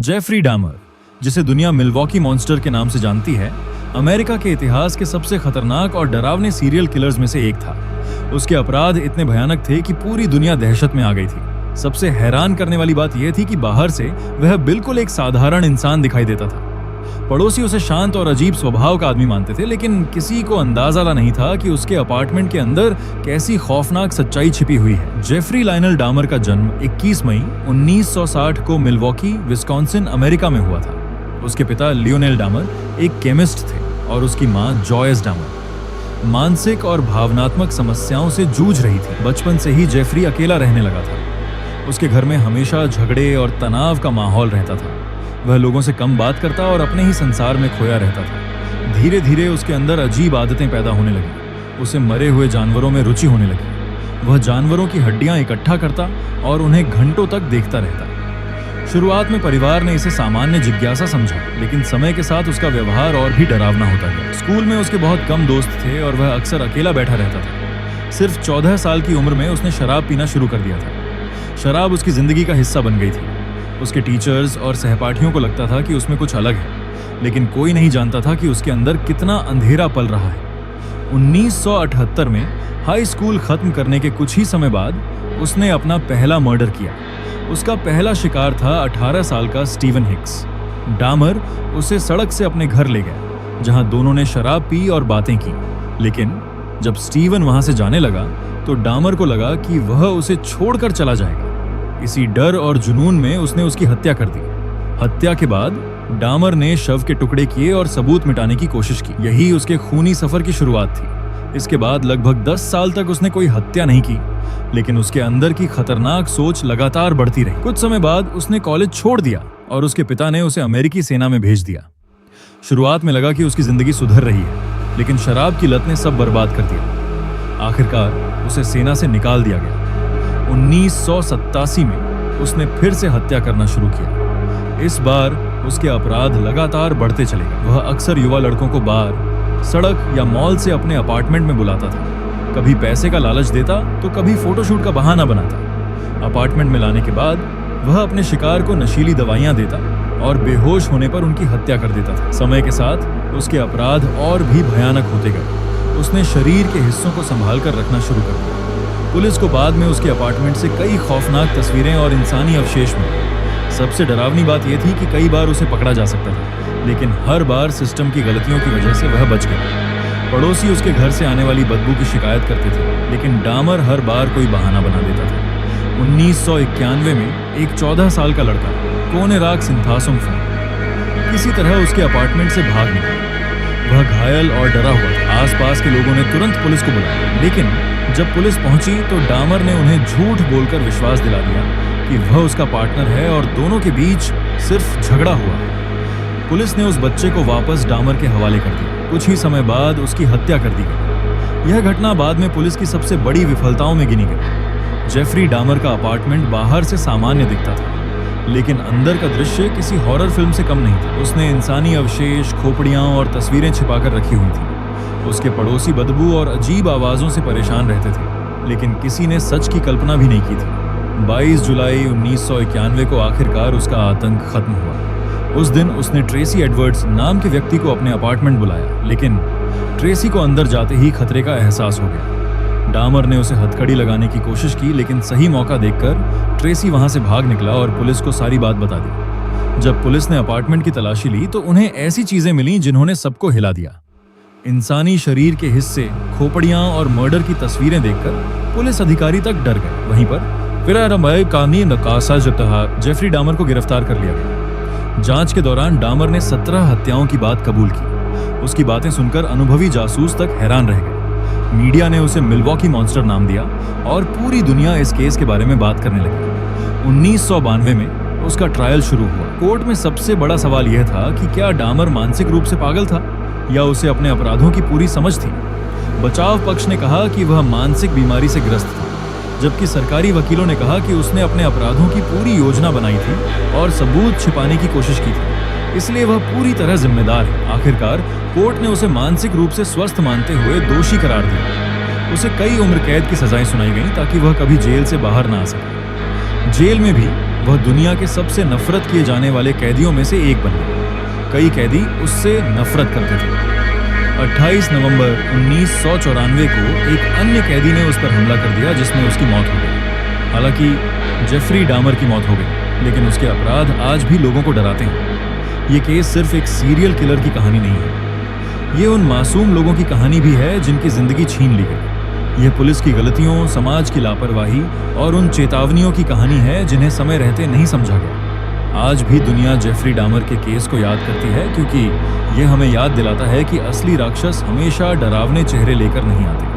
Jeffrey डामर, जिसे दुनिया मिल्वॉकी मॉन्स्टर के नाम से जानती है, अमेरिका के इतिहास के सबसे खतरनाक और डरावने सीरियल किलर्स में से एक था। उसके अपराध इतने भयानक थे कि पूरी दुनिया दहशत में आ गई थी। सबसे हैरान करने वाली बात यह थी कि बाहर से वह बिल्कुल एक साधारण इंसान दिखाई देता था। पड़ोसी उसे शांत और अजीब स्वभाव का आदमी मानते थे, लेकिन किसी को अंदाजा नहीं था कि उसके अपार्टमेंट के अंदर कैसी खौफनाक सच्चाई छिपी हुई है। जेफरी लायनल डामर का जन्म 21 मई 1960 को मिल्वॉकी, विस्कॉन्सिन, अमेरिका में हुआ था। उसके पिता लियोनेल डामर एक केमिस्ट थे और उसकी मां जॉयस डामर मानसिक और भावनात्मक समस्याओं से जूझ रही थी। बचपन से ही जेफरी अकेला रहने लगा था। उसके घर में हमेशा झगड़े और तनाव का माहौल रहता था। वह लोगों से कम बात करता और अपने ही संसार में खोया रहता था। धीरे धीरे उसके अंदर अजीब आदतें पैदा होने लगी। उसे मरे हुए जानवरों में रुचि होने लगी। वह जानवरों की हड्डियां इकट्ठा करता और उन्हें घंटों तक देखता रहता। शुरुआत में परिवार ने इसे सामान्य जिज्ञासा समझा, लेकिन समय के साथ उसका व्यवहार और भी डरावना होता गया। स्कूल में उसके बहुत कम दोस्त थे और वह अक्सर अकेला बैठा रहता था। सिर्फ 14 साल की उम्र में उसने शराब पीना शुरू कर दिया था। शराब उसकी जिंदगी का हिस्सा बन गई थी। उसके टीचर्स और सहपाठियों को लगता था कि उसमें कुछ अलग है, लेकिन कोई नहीं जानता था कि उसके अंदर कितना अंधेरा पल रहा है। 1978 में हाई स्कूल खत्म करने के कुछ ही समय बाद उसने अपना पहला मर्डर किया। उसका पहला शिकार था 18 साल का स्टीवन हिक्स। डामर उसे सड़क से अपने घर ले गया, जहां दोनों ने शराब पी और बातें की। लेकिन जब स्टीवन वहां से जाने लगा तो डामर को लगा कि वह उसे छोड़कर चला जाएगा। इसी डर और जुनून में उसने उसकी हत्या कर दी। हत्या के बाद डामर ने शव के टुकड़े किए और सबूत मिटाने की कोशिश की। यही उसके खूनी सफर की शुरुआत थी। इसके बाद लगभग 10 साल तक उसने कोई हत्या नहीं की, लेकिन उसके अंदर की खतरनाक सोच लगातार बढ़ती रही। कुछ समय बाद उसने कॉलेज छोड़ दिया और उसके पिता ने उसे अमेरिकी सेना में भेज दिया। शुरुआत में लगा कि उसकी जिंदगी सुधर रही है, लेकिन शराब की लत ने सब बर्बाद कर दिया। आखिरकार उसे सेना से निकाल दिया गया। 1987 में उसने फिर से हत्या करना शुरू किया। इस बार उसके अपराध लगातार बढ़ते चले गए। वह अक्सर युवा लड़कों को बार, सड़क या मॉल से अपने अपार्टमेंट में बुलाता था। कभी पैसे का लालच देता तो कभी फोटोशूट का बहाना बनाता। अपार्टमेंट में लाने के बाद वह अपने शिकार को नशीली दवाइयां देता और बेहोश होने पर उनकी हत्या कर देता था। समय के साथ उसके अपराध और भी भयानक होते गए। उसने शरीर के हिस्सों को संभाल कर रखना शुरू कर दिया। पुलिस को बाद में उसके अपार्टमेंट से कई खौफनाक तस्वीरें और इंसानी अवशेष मिले। सबसे डरावनी बात यह थी कि कई बार उसे पकड़ा जा सकता था, लेकिन हर बार सिस्टम की गलतियों की वजह से वह बच गया। पड़ोसी उसके घर से आने वाली बदबू की शिकायत करते थे, लेकिन डामर हर बार कोई बहाना बना देता था। 1991 में एक 14 साल का लड़का कोनेराक सिंथासुम किसी तरह उसके अपार्टमेंट से भाग निकला। वह घायल और डरा हुआ था। आसपास के लोगों ने तुरंत पुलिस को बुलाया, लेकिन जब पुलिस पहुंची तो डामर ने उन्हें झूठ बोलकर विश्वास दिला दिया कि वह उसका पार्टनर है और दोनों के बीच सिर्फ झगड़ा हुआ है। पुलिस ने उस बच्चे को वापस डामर के हवाले कर दिया। कुछ ही समय बाद उसकी हत्या कर दी गई। यह घटना बाद में पुलिस की सबसे बड़ी विफलताओं में गिनी गई। जेफरी डामर का अपार्टमेंट बाहर से सामान्य दिखता था, लेकिन अंदर का दृश्य किसी हॉरर फिल्म से कम नहीं था। उसने इंसानी अवशेष, खोपड़ियां और तस्वीरें छिपाकर रखी हुई थी। उसके पड़ोसी बदबू और अजीब आवाजों से परेशान रहते थे, लेकिन किसी ने सच की कल्पना भी नहीं की थी। 22 जुलाई 1991 को आखिरकार उसका आतंक खत्म हुआ। उस दिन उसने ट्रेसी एडवर्ड्स नाम के व्यक्ति को अपने अपार्टमेंट बुलाया, लेकिन ट्रेसी को अंदर जाते ही खतरे का एहसास हो गया। डामर ने उसे हथकड़ी लगाने की कोशिश की, लेकिन सही मौका देखकर ट्रेसी वहां से भाग निकला और पुलिस को सारी बात बता दी। जब पुलिस ने अपार्टमेंट की तलाशी ली तो उन्हें ऐसी चीजें मिली जिन्होंने सबको हिला दिया। इंसानी शरीर के हिस्से, खोपड़ियां और मर्डर की तस्वीरें देखकर पुलिस अधिकारी तक डर गए। वहीं पर जेफरी डामर को गिरफ्तार कर लिया गया। जांच के दौरान डामर ने 17 हत्याओं की बात कबूल की। उसकी बातें सुनकर अनुभवी जासूस तक हैरान रह गए। मीडिया ने उसे मिल्वॉकी मॉन्स्टर नाम दिया और पूरी दुनिया इस केस के बारे में बात करने लगी। 1992 में उसका ट्रायल शुरू हुआ। कोर्ट में सबसे बड़ा सवाल यह था कि क्या डामर मानसिक रूप से पागल था या उसे अपने अपराधों की पूरी समझ थी। बचाव पक्ष ने कहा कि वह मानसिक बीमारी से ग्रस्त था, जबकि सरकारी वकीलों ने कहा कि उसने अपने अपराधों की पूरी योजना बनाई थी और सबूत छिपाने की कोशिश की थी, इसलिए वह पूरी तरह जिम्मेदार है। आखिरकार कोर्ट ने उसे मानसिक रूप से स्वस्थ मानते हुए दोषी करार दिया। उसे कई उम्र कैद की सजाएं सुनाई गईं ताकि वह कभी जेल से बाहर ना आ सके। जेल में भी वह दुनिया के सबसे नफरत किए जाने वाले कैदियों में से एक बन गया। कई कैदी उससे नफरत करते थे। 28 नवंबर 1994 को एक अन्य कैदी ने उस पर हमला कर दिया, जिसमें उसकी मौत हो गई। हालांकि जेफरी डामर की मौत हो गई, लेकिन उसके अपराध आज भी लोगों को डराते हैं। ये केस सिर्फ एक सीरियल किलर की कहानी नहीं है, ये उन मासूम लोगों की कहानी भी है जिनकी जिंदगी छीन ली गई। यह पुलिस की गलतियों, समाज की लापरवाही और उन चेतावनियों की कहानी है जिन्हें समय रहते नहीं समझा गया। आज भी दुनिया जेफरी डामर के केस को याद करती है, क्योंकि यह हमें याद दिलाता है कि असली राक्षस हमेशा डरावने चेहरे लेकर नहीं आते।